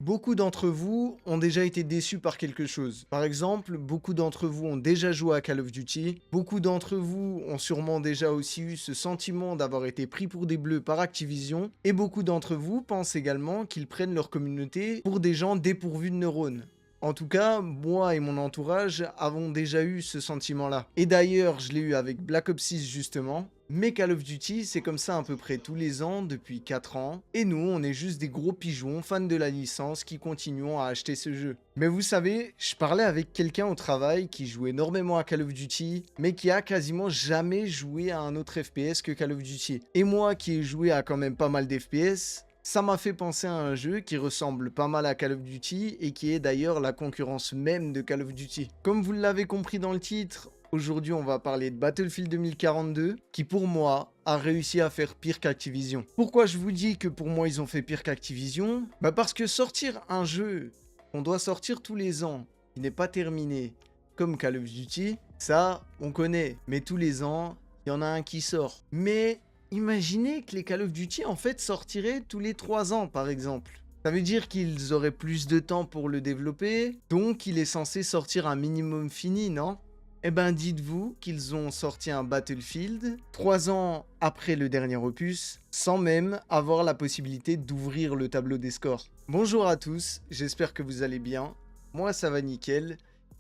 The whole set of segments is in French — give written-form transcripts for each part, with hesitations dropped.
Beaucoup d'entre vous ont déjà été déçus par quelque chose. Par exemple, beaucoup d'entre vous ont déjà joué à Call of Duty. Beaucoup d'entre vous ont sûrement déjà aussi eu ce sentiment d'avoir été pris pour des bleus par Activision. Et beaucoup d'entre vous pensent également qu'ils prennent leur communauté pour des gens dépourvus de neurones. En tout cas, moi et mon entourage avons déjà eu ce sentiment-là. Et d'ailleurs, je l'ai eu avec Black Ops 6 justement. Mais Call of Duty, c'est comme ça à peu près tous les ans, depuis 4 ans. Et nous, on est juste des gros pigeons, fans de la licence, qui continuons à acheter ce jeu. Mais vous savez, je parlais avec quelqu'un au travail qui joue énormément à Call of Duty, mais qui a quasiment jamais joué à un autre FPS que Call of Duty. Et moi qui ai joué à quand même pas mal d'FPS, ça m'a fait penser à un jeu qui ressemble pas mal à Call of Duty et qui est d'ailleurs la concurrence même de Call of Duty. Comme vous l'avez compris dans le titre, aujourd'hui on va parler de Battlefield 2042 qui pour moi a réussi à faire pire qu'Activision. Pourquoi je vous dis que pour moi ils ont fait pire qu'Activision? Parce que sortir un jeu qu'on doit sortir tous les ans, qui n'est pas terminé, comme Call of Duty, ça on connaît, mais tous les ans il y en a un qui sort. Mais imaginez que les Call of Duty en fait sortiraient tous les 3 ans par exemple. Ça veut dire qu'ils auraient plus de temps pour le développer, donc il est censé sortir un minimum fini, non? Eh ben dites-vous qu'ils ont sorti un Battlefield 3 ans après le dernier opus, sans même avoir la possibilité d'ouvrir le tableau des scores. Bonjour à tous, j'espère que vous allez bien. Moi ça va nickel.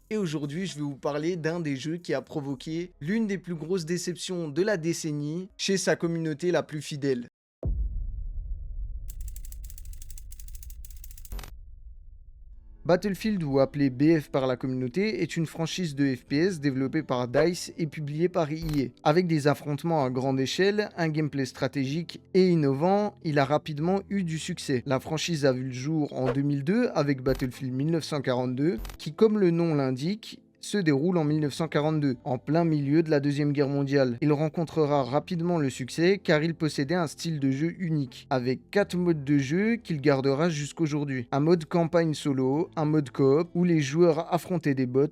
Et aujourd'hui, je vais vous parler d'un des jeux qui a provoqué l'une des plus grosses déceptions de la décennie chez sa communauté la plus fidèle. Battlefield, ou appelé BF par la communauté, est une franchise de FPS développée par DICE et publiée par EA. Avec des affrontements à grande échelle, un gameplay stratégique et innovant, il a rapidement eu du succès. La franchise a vu le jour en 2002 avec Battlefield 1942, qui, comme le nom l'indique, se déroule en 1942, en plein milieu de la Deuxième Guerre mondiale. Il rencontrera rapidement le succès car il possédait un style de jeu unique, avec 4 modes de jeu qu'il gardera jusqu'aujourd'hui. Un mode campagne solo, un mode coop où les joueurs affrontaient des bots,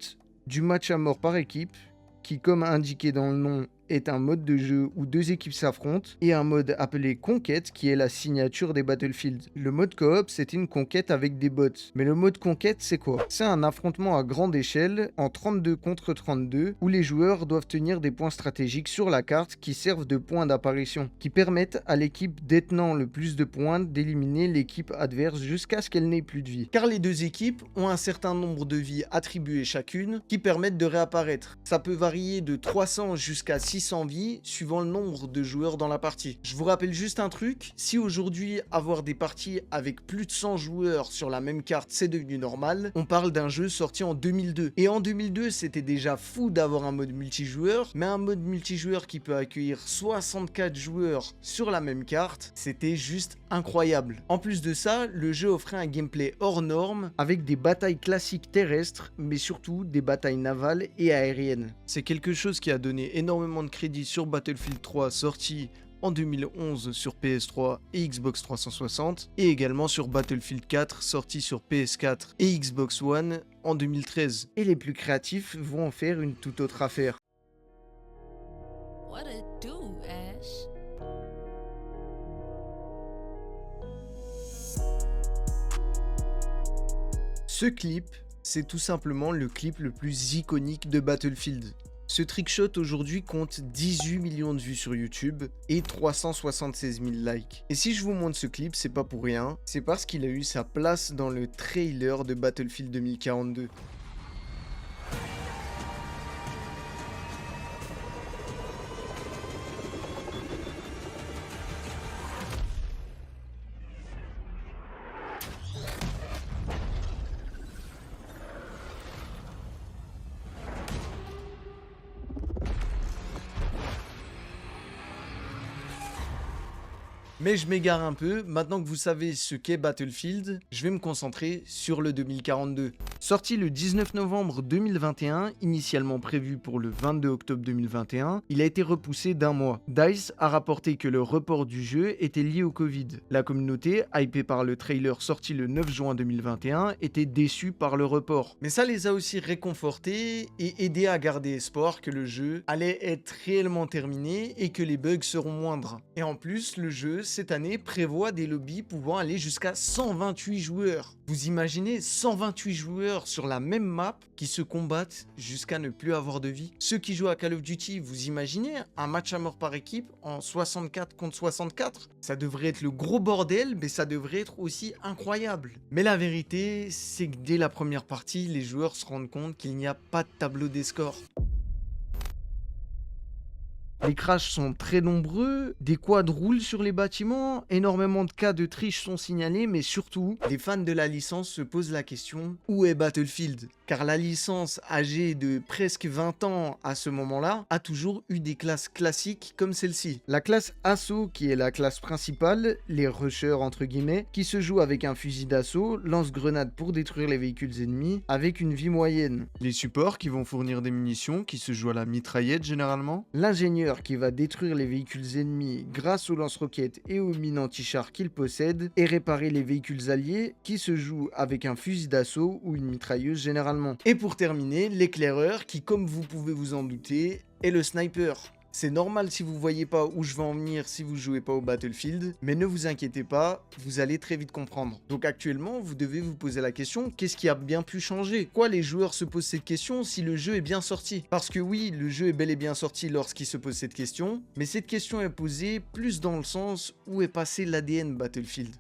du match à mort par équipe, qui comme indiqué dans le nom est un mode de jeu où 2 équipes s'affrontent, et un mode appelé conquête qui est la signature des Battlefield. Le mode coop, c'est une conquête avec des bots. Mais le mode conquête, c'est quoi? C'est un affrontement à grande échelle en 32 contre 32 où les joueurs doivent tenir des points stratégiques sur la carte qui servent de points d'apparition, qui permettent à l'équipe détenant le plus de points d'éliminer l'équipe adverse jusqu'à ce qu'elle n'ait plus de vie. Car les 2 équipes ont un certain nombre de vies attribuées chacune qui permettent de réapparaître. Ça peut varier de 300 jusqu'à 600 vies suivant le nombre de joueurs dans la partie. Je vous rappelle juste un truc, si aujourd'hui avoir des parties avec plus de 100 joueurs sur la même carte c'est devenu normal, on parle d'un jeu sorti en 2002. Et en 2002 c'était déjà fou d'avoir un mode multijoueur, mais un mode multijoueur qui peut accueillir 64 joueurs sur la même carte, c'était juste incroyable. En plus de ça, le jeu offrait un gameplay hors norme avec des batailles classiques terrestres, mais surtout des batailles navales et aériennes. C'est quelque chose qui a donné énormément de crédit sur Battlefield 3 sorti en 2011 sur PS3 et Xbox 360 et également sur Battlefield 4 sorti sur PS4 et Xbox One en 2013. Et les plus créatifs vont en faire une toute autre affaire. What it do, Ash? Ce clip, c'est tout simplement le clip le plus iconique de Battlefield. Ce trickshot aujourd'hui compte 18 millions de vues sur YouTube et 376 000 likes. Et si je vous montre ce clip, c'est pas pour rien, c'est parce qu'il a eu sa place dans le trailer de Battlefield 2042. Mais je m'égare un peu, maintenant que vous savez ce qu'est Battlefield, je vais me concentrer sur le 2042. Sorti le 19 novembre 2021, initialement prévu pour le 22 octobre 2021, il a été repoussé d'1 mois. DICE a rapporté que le report du jeu était lié au Covid. La communauté, hypée par le trailer sorti le 9 juin 2021, était déçue par le report. Mais ça les a aussi réconfortés et aidés à garder espoir que le jeu allait être réellement terminé et que les bugs seront moindres. Et en plus, le jeu cette année prévoit des lobbies pouvant aller jusqu'à 128 joueurs. Vous imaginez 128 joueurs sur la même map qui se combattent jusqu'à ne plus avoir de vie? Ceux qui jouent à Call of Duty, vous imaginez un match à mort par équipe en 64 contre 64? Ça devrait être le gros bordel, mais ça devrait être aussi incroyable. Mais la vérité, c'est que dès la première partie, les joueurs se rendent compte qu'il n'y a pas de tableau des scores. Les crashs sont très nombreux, des quads roulent sur les bâtiments, énormément de cas de triche sont signalés, mais surtout, les fans de la licence se posent la question, où est Battlefield? Car la licence, âgée de presque 20 ans à ce moment-là, a toujours eu des classes classiques comme celle-ci. La classe Assaut, qui est la classe principale, les rushers entre guillemets, qui se joue avec un fusil d'assaut, lance-grenade pour détruire les véhicules ennemis, avec une vie moyenne. Les supports qui vont fournir des munitions, qui se jouent à la mitraillette généralement. L'ingénieur qui va détruire les véhicules ennemis grâce aux lance-roquettes et aux mines anti-chars qu'il possède, et réparer les véhicules alliés qui se jouent avec un fusil d'assaut ou une mitrailleuse généralement. Et pour terminer, l'éclaireur qui, comme vous pouvez vous en douter, est le sniper. C'est normal si vous voyez pas où je veux en venir si vous jouez pas au Battlefield, mais ne vous inquiétez pas, vous allez très vite comprendre. Donc actuellement, vous devez vous poser la question, qu'est-ce qui a bien pu changer? Pourquoi les joueurs se posent cette question si le jeu est bien sorti? Parce que oui, le jeu est bel et bien sorti lorsqu'ils se posent cette question, mais cette question est posée plus dans le sens où est passé l'ADN Battlefield.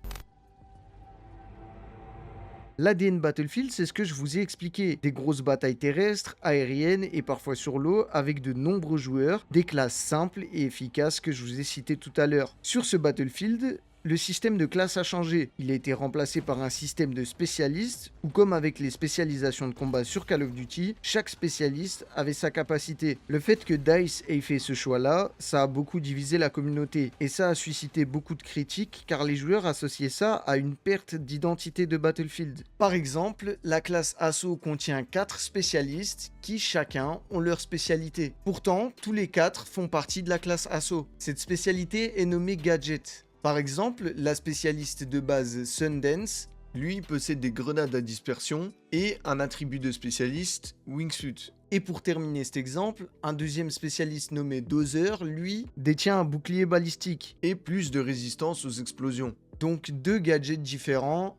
L'ADN Battlefield, c'est ce que je vous ai expliqué. Des grosses batailles terrestres, aériennes et parfois sur l'eau avec de nombreux joueurs, des classes simples et efficaces que je vous ai citées tout à l'heure. Sur ce Battlefield, le système de classe a changé. Il a été remplacé par un système de spécialistes, où comme avec les spécialisations de combat sur Call of Duty, chaque spécialiste avait sa capacité. Le fait que DICE ait fait ce choix-là, ça a beaucoup divisé la communauté, et ça a suscité beaucoup de critiques, car les joueurs associaient ça à une perte d'identité de Battlefield. Par exemple, la classe Assaut contient 4 spécialistes, qui chacun ont leur spécialité. Pourtant, tous les 4 font partie de la classe Assaut. Cette spécialité est nommée Gadget. Par exemple, la spécialiste de base Sundance, lui, possède des grenades à dispersion et un attribut de spécialiste, Wingsuit. Et pour terminer cet exemple, un deuxième spécialiste nommé Dozer, lui, détient un bouclier balistique et plus de résistance aux explosions. Donc 2 gadgets différents,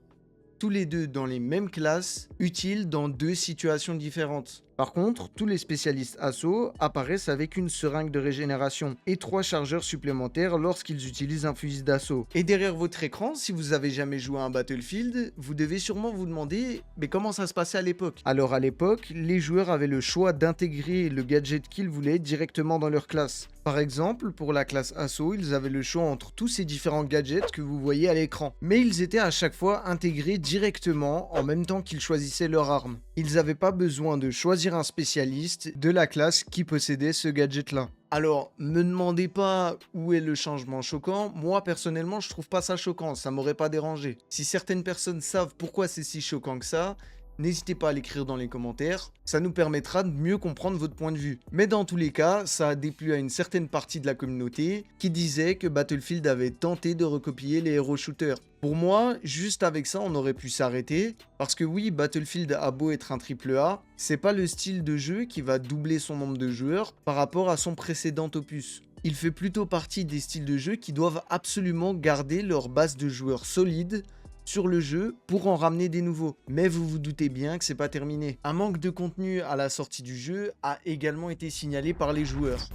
tous les deux dans les mêmes classes, utiles dans 2 situations différentes. Par contre, tous les spécialistes assaut apparaissent avec une seringue de régénération et 3 chargeurs supplémentaires lorsqu'ils utilisent un fusil d'assaut. Et derrière votre écran, si vous avez jamais joué à un Battlefield, vous devez sûrement vous demander mais comment ça se passait à l'époque? Alors à l'époque, les joueurs avaient le choix d'intégrer le gadget qu'ils voulaient directement dans leur classe. Par exemple, pour la classe Assaut, ils avaient le choix entre tous ces différents gadgets que vous voyez à l'écran. Mais ils étaient à chaque fois intégrés directement en même temps qu'ils choisissaient leur arme. Ils n'avaient pas besoin de choisir un spécialiste de la classe qui possédait ce gadget-là. Alors, me demandez pas où est le changement choquant. Moi, personnellement, je trouve pas ça choquant. Ça m'aurait pas dérangé. Si certaines personnes savent pourquoi c'est si choquant que ça, n'hésitez pas à l'écrire dans les commentaires, ça nous permettra de mieux comprendre votre point de vue. Mais dans tous les cas, ça a déplu à une certaine partie de la communauté qui disait que Battlefield avait tenté de recopier les hero shooters. Pour moi, juste avec ça, on aurait pu s'arrêter, parce que oui, Battlefield a beau être un AAA, c'est pas le style de jeu qui va doubler son nombre de joueurs par rapport à son précédent opus. Il fait plutôt partie des styles de jeu qui doivent absolument garder leur base de joueurs solides sur le jeu pour en ramener des nouveaux. Mais vous vous doutez bien que c'est pas terminé. Un manque de contenu à la sortie du jeu a également été signalé par les joueurs.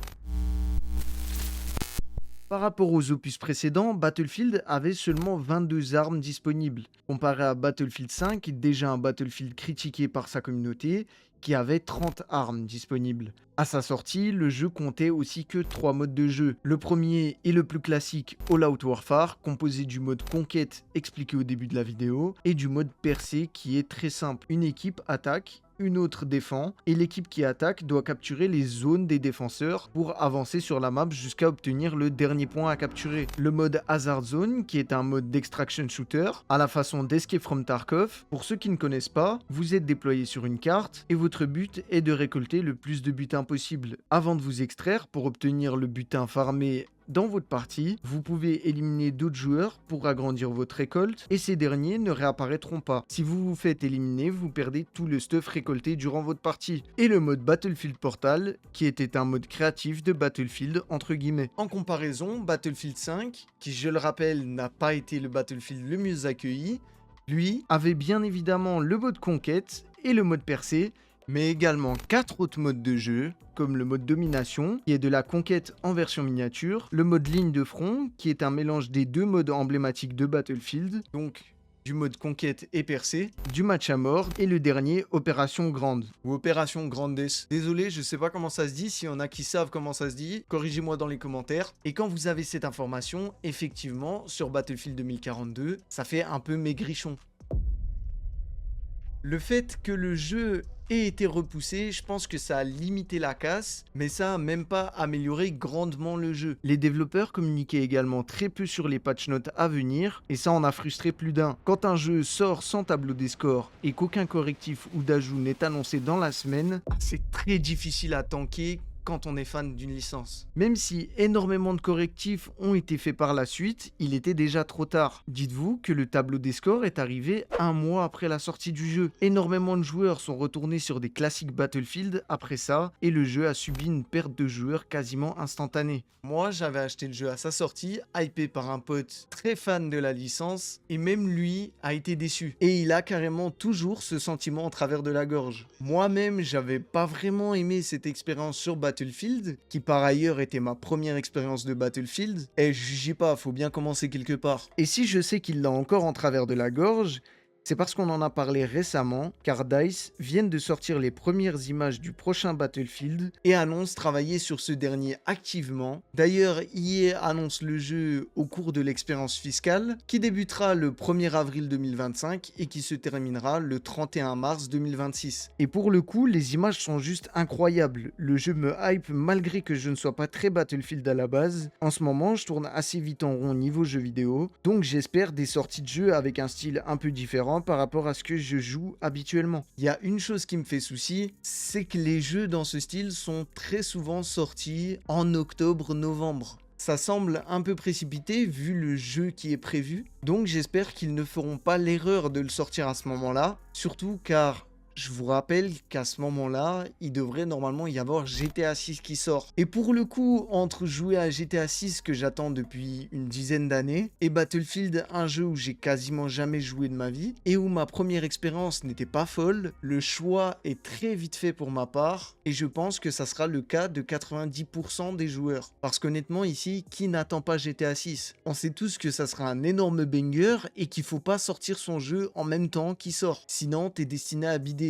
Par rapport aux opus précédents, Battlefield avait seulement 22 armes disponibles, comparé à Battlefield 5, déjà un Battlefield critiqué par sa communauté, qui avait 30 armes disponibles. À sa sortie, le jeu comptait aussi que 3 modes de jeu. Le premier et le plus classique, All Out Warfare, composé du mode conquête expliqué au début de la vidéo, et du mode percée qui est très simple. Une équipe attaque, une autre défend, et l'équipe qui attaque doit capturer les zones des défenseurs pour avancer sur la map jusqu'à obtenir le dernier point à capturer. Le mode Hazard Zone, qui est un mode d'extraction shooter, à la façon d'Escape from Tarkov. Pour ceux qui ne connaissent pas, vous êtes déployé sur une carte, et votre but est de récolter le plus de butin possible, avant de vous extraire pour obtenir le butin farmé dans votre partie, vous pouvez éliminer d'autres joueurs pour agrandir votre récolte et ces derniers ne réapparaîtront pas. Si vous vous faites éliminer, vous perdez tout le stuff récolté durant votre partie. Et le mode Battlefield Portal, qui était un mode créatif de Battlefield entre guillemets. En comparaison, Battlefield 5, qui je le rappelle n'a pas été le Battlefield le mieux accueilli, lui avait bien évidemment le mode conquête et le mode percée, mais également 4 autres modes de jeu, comme le mode domination, qui est de la conquête en version miniature, le mode ligne de front, qui est un mélange des deux modes emblématiques de Battlefield, donc du mode conquête et percée, du match à mort, et le dernier, Opération Grande, ou Opération Grandes. Désolé, je sais pas comment ça se dit, s'il y en a qui savent comment ça se dit, corrigez-moi dans les commentaires. Et quand vous avez cette information, effectivement, sur Battlefield 2042, ça fait un peu maigrichon. Le fait que le jeu ait été repoussé, je pense que ça a limité la casse, mais ça a même pas amélioré grandement le jeu. Les développeurs communiquaient également très peu sur les patch notes à venir, et ça en a frustré plus d'un. Quand un jeu sort sans tableau des scores et qu'aucun correctif ou d'ajout n'est annoncé dans la semaine, c'est très difficile à tanker quand on est fan d'une licence. Même si énormément de correctifs ont été faits par la suite, il était déjà trop tard. Dites-vous que le tableau des scores est arrivé un mois après la sortie du jeu. Énormément de joueurs sont retournés sur des classiques Battlefield après ça, et le jeu a subi une perte de joueurs quasiment instantanée. Moi, j'avais acheté le jeu à sa sortie, hypé par un pote très fan de la licence, et même lui a été déçu. Et il a carrément toujours ce sentiment en travers de la gorge. Moi-même, j'avais pas vraiment aimé cette expérience sur Battlefield, qui par ailleurs était ma première expérience de Battlefield, et jugez pas, faut bien commencer quelque part. Et si je sais qu'il l'a encore en travers de la gorge, c'est parce qu'on en a parlé récemment, car DICE viennent de sortir les premières images du prochain Battlefield et annonce travailler sur ce dernier activement. D'ailleurs, EA annonce le jeu au cours de l'expérience fiscale, qui débutera le 1er avril 2025 et qui se terminera le 31 mars 2026. Et pour le coup, les images sont juste incroyables. Le jeu me hype malgré que je ne sois pas très Battlefield à la base. En ce moment, je tourne assez vite en rond niveau jeu vidéo, donc j'espère des sorties de jeu avec un style un peu différent par rapport à ce que je joue habituellement. Il y a une chose qui me fait souci, c'est que les jeux dans ce style sont très souvent sortis en octobre-novembre. Ça semble un peu précipité vu le jeu qui est prévu, donc j'espère qu'ils ne feront pas l'erreur de le sortir à ce moment-là, surtout car je vous rappelle qu'à ce moment-là, il devrait normalement y avoir GTA 6 qui sort. Et pour le coup, entre jouer à GTA 6 que j'attends depuis une dizaine d'années, et Battlefield, un jeu où j'ai quasiment jamais joué de ma vie, et où ma première expérience n'était pas folle, le choix est très vite fait pour ma part, et je pense que ça sera le cas de 90% des joueurs. Parce qu'honnêtement ici, qui n'attend pas GTA 6? On sait tous que ça sera un énorme banger, et qu'il faut pas sortir son jeu en même temps qu'il sort. Sinon, t'es destiné à bider.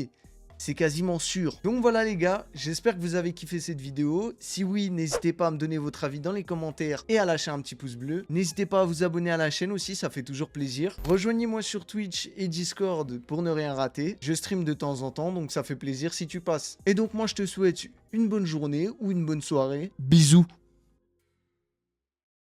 C'est quasiment sûr. Donc voilà les gars, j'espère que vous avez kiffé cette vidéo. Si oui, n'hésitez pas à me donner votre avis dans les commentaires et à lâcher un petit pouce bleu. N'hésitez pas à vous abonner à la chaîne aussi, ça fait toujours plaisir. Rejoignez-moi sur Twitch et Discord pour ne rien rater. Je stream de temps en temps, donc ça fait plaisir si tu passes. Et donc moi je te souhaite une bonne journée ou une bonne soirée. Bisous.